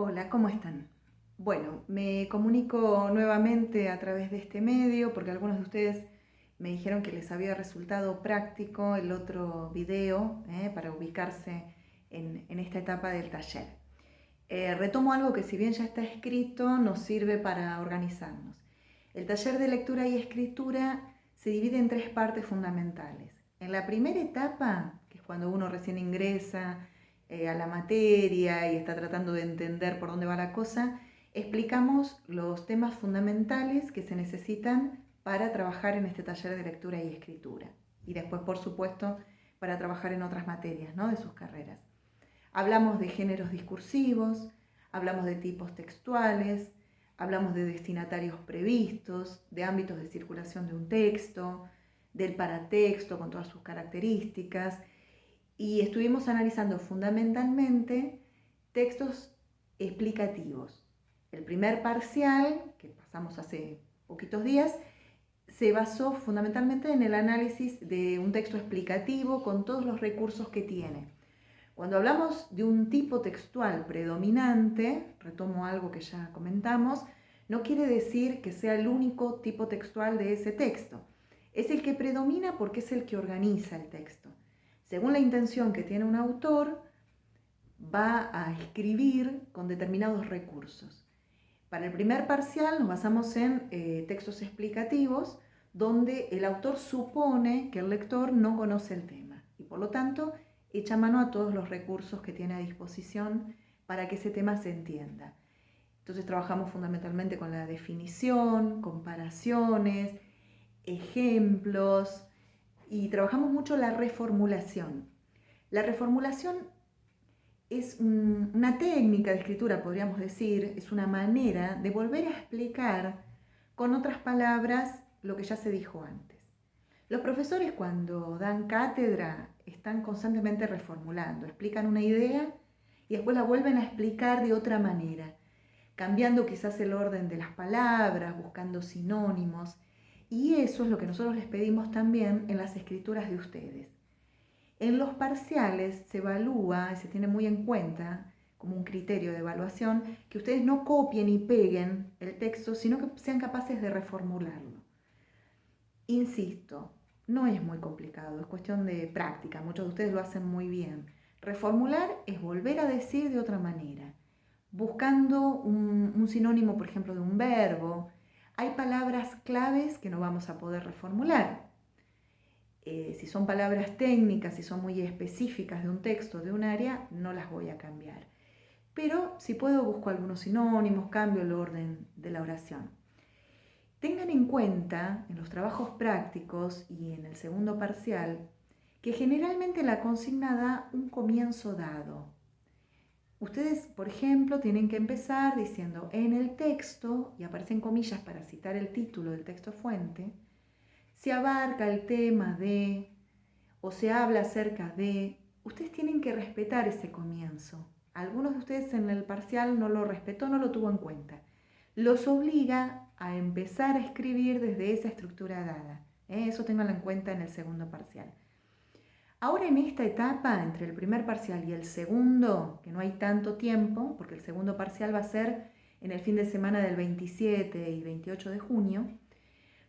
Hola, ¿cómo están? Bueno, me comunico nuevamente a través de este medio porque algunos de ustedes me dijeron que les había resultado práctico el otro video para ubicarse en esta etapa del taller. Retomo algo que si bien ya está escrito, nos sirve para organizarnos. El taller de lectura y escritura se divide en tres partes fundamentales. En la primera etapa, que es cuando uno recién ingresa a la materia y está tratando de entender por dónde va la cosa, explicamos los temas fundamentales que se necesitan para trabajar en este taller de lectura y escritura. Y después, por supuesto, para trabajar en otras materias, ¿no?, de sus carreras. Hablamos de géneros discursivos, hablamos de tipos textuales, hablamos de destinatarios previstos, de ámbitos de circulación de un texto, del paratexto con todas sus características, y estuvimos analizando fundamentalmente textos explicativos. El primer parcial, que pasamos hace poquitos días, se basó fundamentalmente en el análisis de un texto explicativo con todos los recursos que tiene. Cuando hablamos de un tipo textual predominante, retomo algo que ya comentamos, no quiere decir que sea el único tipo textual de ese texto. Es el que predomina porque es el que organiza el texto. Según la intención que tiene un autor, va a escribir con determinados recursos. Para el primer parcial nos basamos en textos explicativos donde el autor supone que el lector no conoce el tema y por lo tanto echa mano a todos los recursos que tiene a disposición para que ese tema se entienda. Entonces trabajamos fundamentalmente con la definición, comparaciones, ejemplos y trabajamos mucho la reformulación. La reformulación es una técnica de escritura, podríamos decir, es una manera de volver a explicar con otras palabras lo que ya se dijo antes. Los profesores cuando dan cátedra están constantemente reformulando, explican una idea y después la vuelven a explicar de otra manera, cambiando quizás el orden de las palabras, buscando sinónimos, y eso es lo que nosotros les pedimos también en las escrituras de ustedes. En los parciales se evalúa y se tiene muy en cuenta como un criterio de evaluación que ustedes no copien y peguen el texto, sino que sean capaces de reformularlo. Insisto, no es muy complicado, es cuestión de práctica, muchos de ustedes lo hacen muy bien. Reformular es volver a decir de otra manera, buscando un sinónimo, por ejemplo, de un verbo. Hay palabras claves que no vamos a poder reformular. Si son palabras técnicas, si son muy específicas de un texto, de un área, no las voy a cambiar. Pero si puedo, busco algunos sinónimos, cambio el orden de la oración. Tengan en cuenta en los trabajos prácticos y en el segundo parcial que generalmente la consigna da un comienzo dado. Ustedes, por ejemplo, tienen que empezar diciendo en el texto, y aparecen comillas para citar el título del texto fuente, se abarca el tema de, o se habla acerca de. Ustedes tienen que respetar ese comienzo. Algunos de ustedes en el parcial no lo respetó, no lo tuvo en cuenta. Los obliga a empezar a escribir desde esa estructura dada. Eso ténganlo en cuenta en el segundo parcial. Ahora en esta etapa, entre el primer parcial y el segundo, que no hay tanto tiempo, porque el segundo parcial va a ser en el fin de semana del 27 y 28 de junio,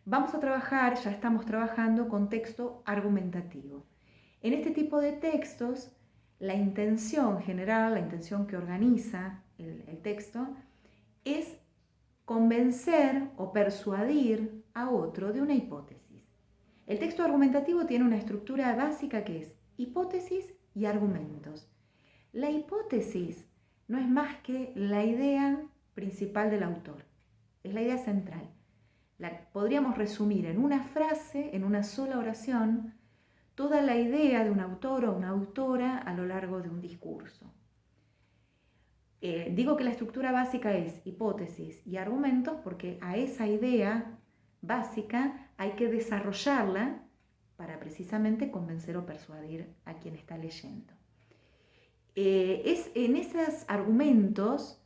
vamos a trabajar, ya estamos trabajando con texto argumentativo. En este tipo de textos, la intención general, la intención que organiza el texto, es convencer o persuadir a otro de una hipótesis. El texto argumentativo tiene una estructura básica que es hipótesis y argumentos. La hipótesis no es más que la idea principal del autor, es la idea central. Podríamos resumir en una frase, en una sola oración, toda la idea de un autor o una autora a lo largo de un discurso. Digo que la estructura básica es hipótesis y argumentos porque a esa idea básica hay que desarrollarla para precisamente convencer o persuadir a quien está leyendo. En esos argumentos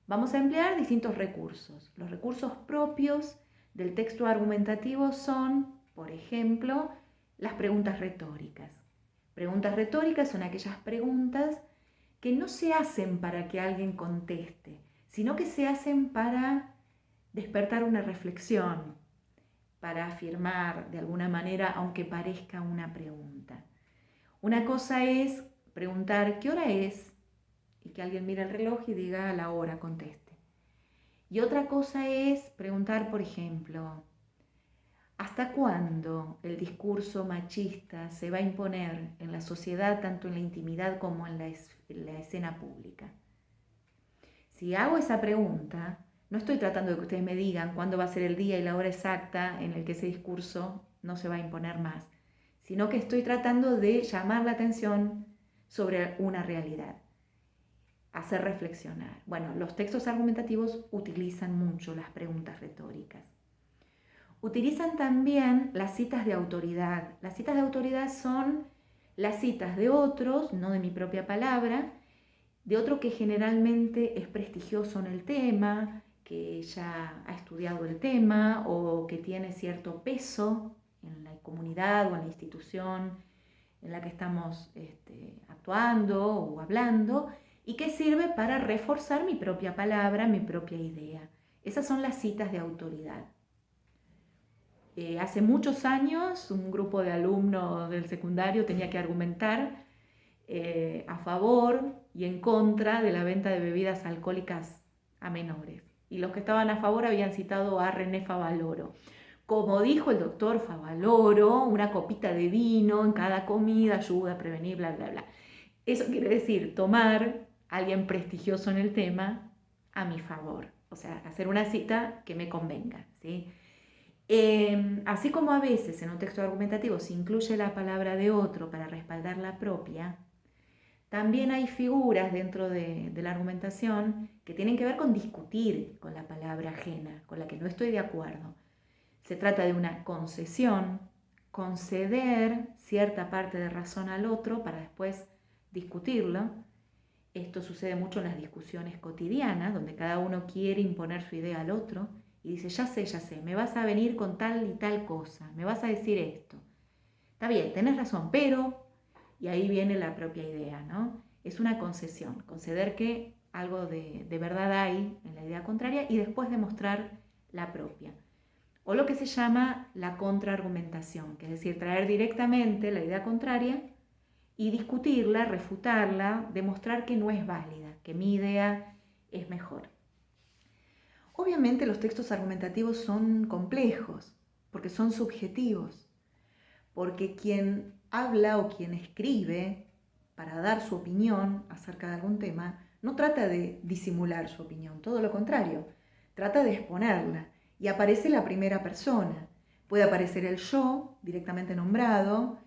vamos a emplear distintos recursos. Los recursos propios del texto argumentativo son, por ejemplo, las preguntas retóricas. Preguntas retóricas son aquellas preguntas que no se hacen para que alguien conteste, sino que se hacen para despertar una reflexión, para afirmar de alguna manera, aunque parezca una pregunta. Una cosa es preguntar ¿qué hora es? Y que alguien mire el reloj y diga la hora, conteste. Y otra cosa es preguntar, por ejemplo, ¿hasta cuándo el discurso machista se va a imponer en la sociedad, tanto en la intimidad como en la escena pública? Si hago esa pregunta, no estoy tratando de que ustedes me digan cuándo va a ser el día y la hora exacta en el que ese discurso no se va a imponer más, sino que estoy tratando de llamar la atención sobre una realidad, hacer reflexionar. Bueno, los textos argumentativos utilizan mucho las preguntas retóricas. Utilizan también las citas de autoridad. Las citas de autoridad son las citas de otros, no de mi propia palabra, de otro que generalmente es prestigioso en el tema, que ya ha estudiado el tema o que tiene cierto peso en la comunidad o en la institución en la que estamos actuando o hablando, y que sirve para reforzar mi propia palabra, mi propia idea. Esas son las citas de autoridad. Hace muchos años un grupo de alumnos del secundario tenía que argumentar a favor y en contra de la venta de bebidas alcohólicas a menores. Y los que estaban a favor habían citado a René Favaloro. Como dijo el doctor Favaloro, una copita de vino en cada comida ayuda a prevenir, bla, bla, bla. Eso quiere decir tomar a alguien prestigioso en el tema a mi favor. O sea, hacer una cita que me convenga, ¿sí? Así como a veces en un texto argumentativo se incluye la palabra de otro para respaldar la propia, también hay figuras dentro de la argumentación que tienen que ver con discutir con la palabra ajena, con la que no estoy de acuerdo. Se trata de una concesión, conceder cierta parte de razón al otro para después discutirlo. Esto sucede mucho en las discusiones cotidianas, donde cada uno quiere imponer su idea al otro y dice, ya sé, me vas a venir con tal y tal cosa, me vas a decir esto. Está bien, tenés razón, pero... Y ahí viene la propia idea, ¿no? Es una concesión, conceder que algo de verdad hay en la idea contraria y después demostrar la propia. O lo que se llama la contraargumentación, que es decir, traer directamente la idea contraria y discutirla, refutarla, demostrar que no es válida, que mi idea es mejor. Obviamente los textos argumentativos son complejos, porque son subjetivos, porque quien habla o quien escribe para dar su opinión acerca de algún tema no trata de disimular su opinión, todo lo contrario, trata de exponerla y aparece la primera persona. Puede aparecer el yo directamente nombrado,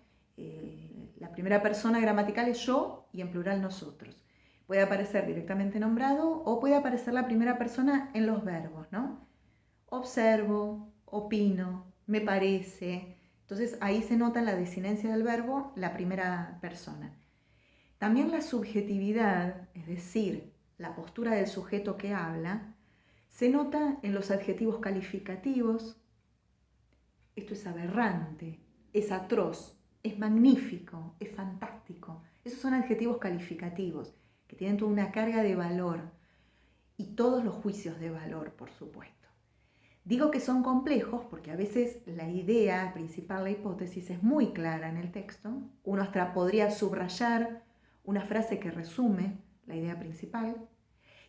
la primera persona gramatical es yo y en plural nosotros. Puede aparecer directamente nombrado o puede aparecer la primera persona en los verbos, ¿no? Observo, opino, me parece. Entonces ahí se nota la desinencia del verbo, la primera persona. También la subjetividad, es decir, la postura del sujeto que habla, se nota en los adjetivos calificativos. Esto es aberrante, es atroz, es magnífico, es fantástico. Esos son adjetivos calificativos que tienen toda una carga de valor y todos los juicios de valor, por supuesto. Digo que son complejos porque a veces la idea principal, la hipótesis, es muy clara en el texto. Uno hasta podría subrayar una frase que resume la idea principal.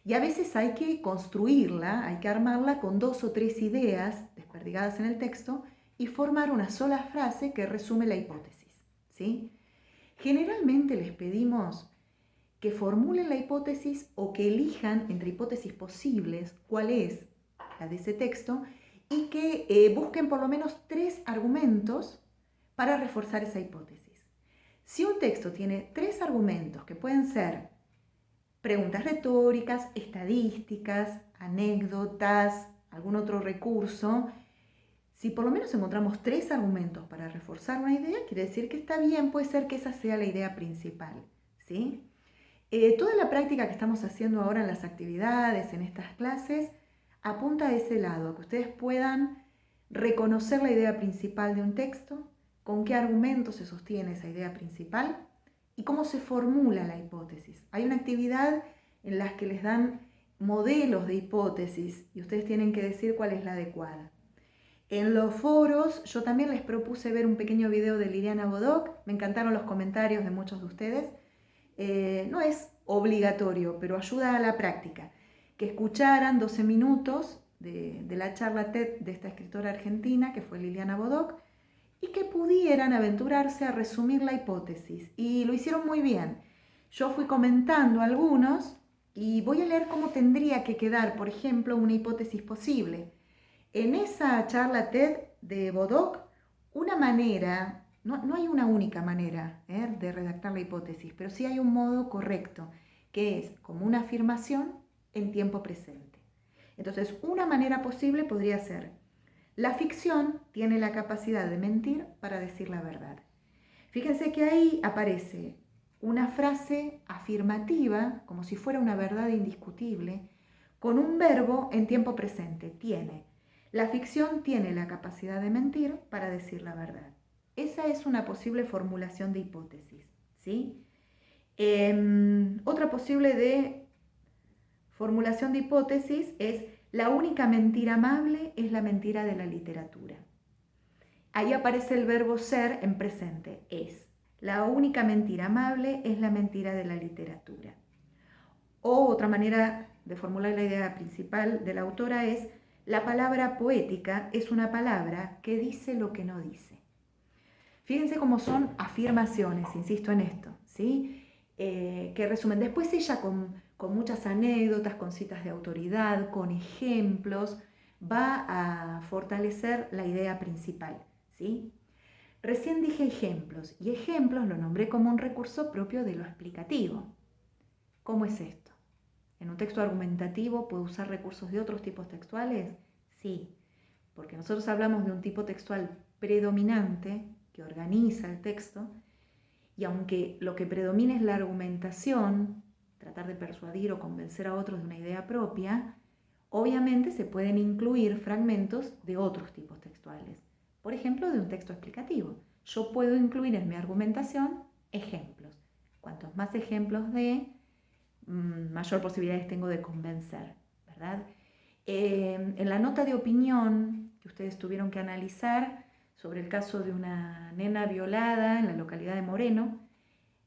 Y a veces hay que construirla, hay que armarla con 2 o 3 ideas desperdigadas en el texto y formar una sola frase que resume la hipótesis, ¿sí? Generalmente les pedimos que formulen la hipótesis o que elijan entre hipótesis posibles cuál es la de ese texto y que busquen por lo menos 3 argumentos para reforzar esa hipótesis. Si un texto tiene 3 argumentos que pueden ser preguntas retóricas, estadísticas, anécdotas, algún otro recurso, si por lo menos encontramos 3 argumentos para reforzar una idea, quiere decir que está bien, puede ser que esa sea la idea principal, ¿sí? Toda la práctica que estamos haciendo ahora en las actividades, en estas clases, apunta a ese lado, a que ustedes puedan reconocer la idea principal de un texto, con qué argumentos se sostiene esa idea principal y cómo se formula la hipótesis. Hay una actividad en la que les dan modelos de hipótesis y ustedes tienen que decir cuál es la adecuada. En los foros yo también les propuse ver un pequeño video de Liliana Bodoc, me encantaron los comentarios de muchos de ustedes. No es obligatorio, pero ayuda a la práctica. Que escucharan 12 minutos de la charla TED de esta escritora argentina, que fue Liliana Bodoc, y que pudieran aventurarse a resumir la hipótesis. Y lo hicieron muy bien. Yo fui comentando algunos y voy a leer cómo tendría que quedar, por ejemplo, una hipótesis posible. En esa charla TED de Bodoc, una manera, no hay una única manera de redactar la hipótesis, pero sí hay un modo correcto, que es como una afirmación en tiempo presente. Entonces, una manera posible podría ser: la ficción tiene la capacidad de mentir para decir la verdad. Fíjense que ahí aparece una frase afirmativa, como si fuera una verdad indiscutible, con un verbo en tiempo presente, tiene. La ficción tiene la capacidad de mentir para decir la verdad. Esa es una posible formulación de hipótesis, ¿sí? Otra posible de formulación de hipótesis es: la única mentira amable es la mentira de la literatura. Ahí aparece el verbo ser en presente, es. La única mentira amable es la mentira de la literatura. O otra manera de formular la idea principal de la autora es: la palabra poética es una palabra que dice lo que no dice. Fíjense cómo son afirmaciones, insisto en esto, ¿sí? Que resumen. Después ella con muchas anécdotas, con citas de autoridad, con ejemplos, va a fortalecer la idea principal, ¿sí? Recién dije ejemplos, y ejemplos lo nombré como un recurso propio de lo explicativo. ¿Cómo es esto? ¿En un texto argumentativo puedo usar recursos de otros tipos textuales? Sí, porque nosotros hablamos de un tipo textual predominante que organiza el texto, y aunque lo que predomina es la argumentación, tratar de persuadir o convencer a otros de una idea propia, obviamente se pueden incluir fragmentos de otros tipos textuales. Por ejemplo, de un texto explicativo. Yo puedo incluir en mi argumentación ejemplos. Cuantos más ejemplos dé, mayor posibilidades tengo de convencer, ¿verdad? En la nota de opinión que ustedes tuvieron que analizar sobre el caso de una nena violada en la localidad de Moreno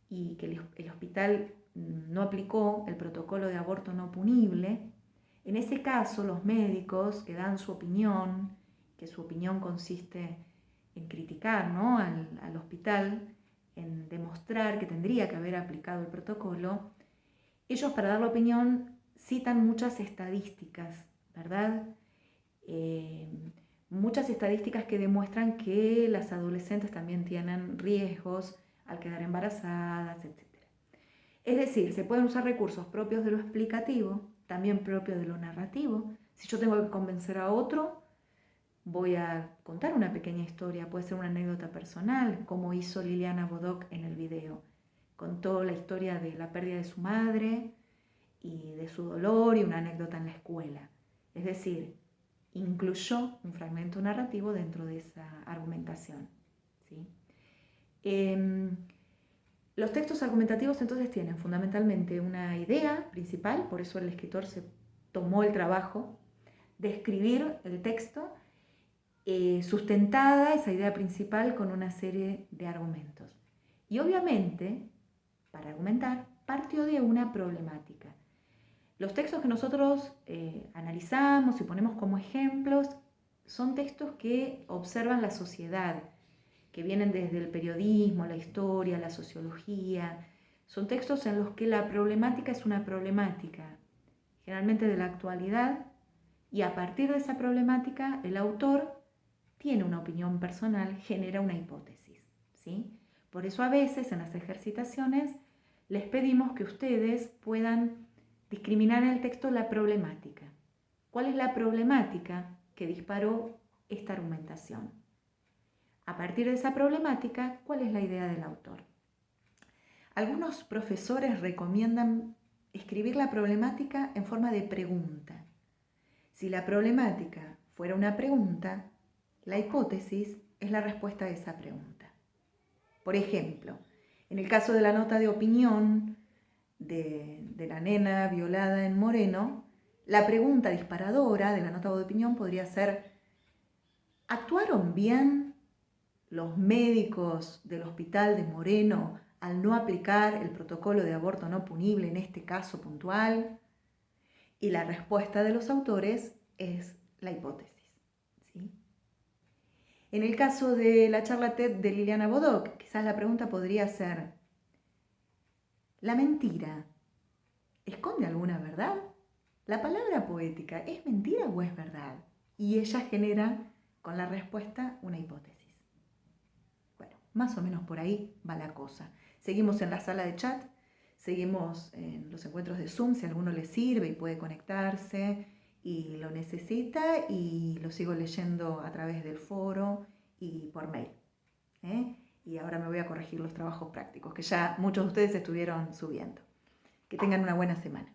y que el hospital no aplicó el protocolo de aborto no punible, en ese caso los médicos que dan su opinión, que su opinión consiste en criticar, ¿no?, al hospital, en demostrar que tendría que haber aplicado el protocolo, ellos para dar la opinión citan muchas estadísticas, ¿verdad? Muchas estadísticas que demuestran que las adolescentes también tienen riesgos al quedar embarazadas, etc. Es decir, se pueden usar recursos propios de lo explicativo, también propios de lo narrativo. Si yo tengo que convencer a otro, voy a contar una pequeña historia, puede ser una anécdota personal, como hizo Liliana Bodoc en el video. Contó la historia de la pérdida de su madre y de su dolor y una anécdota en la escuela. Es decir, incluyó un fragmento narrativo dentro de esa argumentación, ¿sí? Los textos argumentativos entonces tienen fundamentalmente una idea principal, por eso el escritor se tomó el trabajo de escribir el texto, sustentada esa idea principal con una serie de argumentos. Y obviamente, para argumentar, partió de una problemática. Los textos que nosotros analizamos y ponemos como ejemplos son textos que observan la sociedad, que vienen desde el periodismo, la historia, la sociología. Son textos en los que la problemática es una problemática, generalmente de la actualidad, y a partir de esa problemática el autor tiene una opinión personal, genera una hipótesis, ¿sí? Por eso a veces en las ejercitaciones les pedimos que ustedes puedan discriminar en el texto la problemática. ¿Cuál es la problemática que disparó esta argumentación? A partir de esa problemática, ¿cuál es la idea del autor? Algunos profesores recomiendan escribir la problemática en forma de pregunta. Si la problemática fuera una pregunta, la hipótesis es la respuesta a esa pregunta. Por ejemplo, En el caso de la nota de opinión de la nena violada en Moreno, la pregunta disparadora de la nota de opinión podría ser: ¿actuaron bien los médicos del hospital de Moreno al no aplicar el protocolo de aborto no punible en este caso puntual? Y la respuesta de los autores es la hipótesis, ¿sí? En el caso de la charla TED de Liliana Bodoc, quizás la pregunta podría ser: ¿la mentira esconde alguna verdad? ¿La palabra poética es mentira o es verdad? Y ella genera con la respuesta una hipótesis. Bueno, más o menos por ahí va la cosa. Seguimos en la sala de chat, seguimos en los encuentros de Zoom, si a alguno le sirve y puede conectarse y lo necesita, y lo sigo leyendo a través del foro y por mail. Y ahora me voy a corregir los trabajos prácticos que ya muchos de ustedes estuvieron subiendo. Que tengan una buena semana.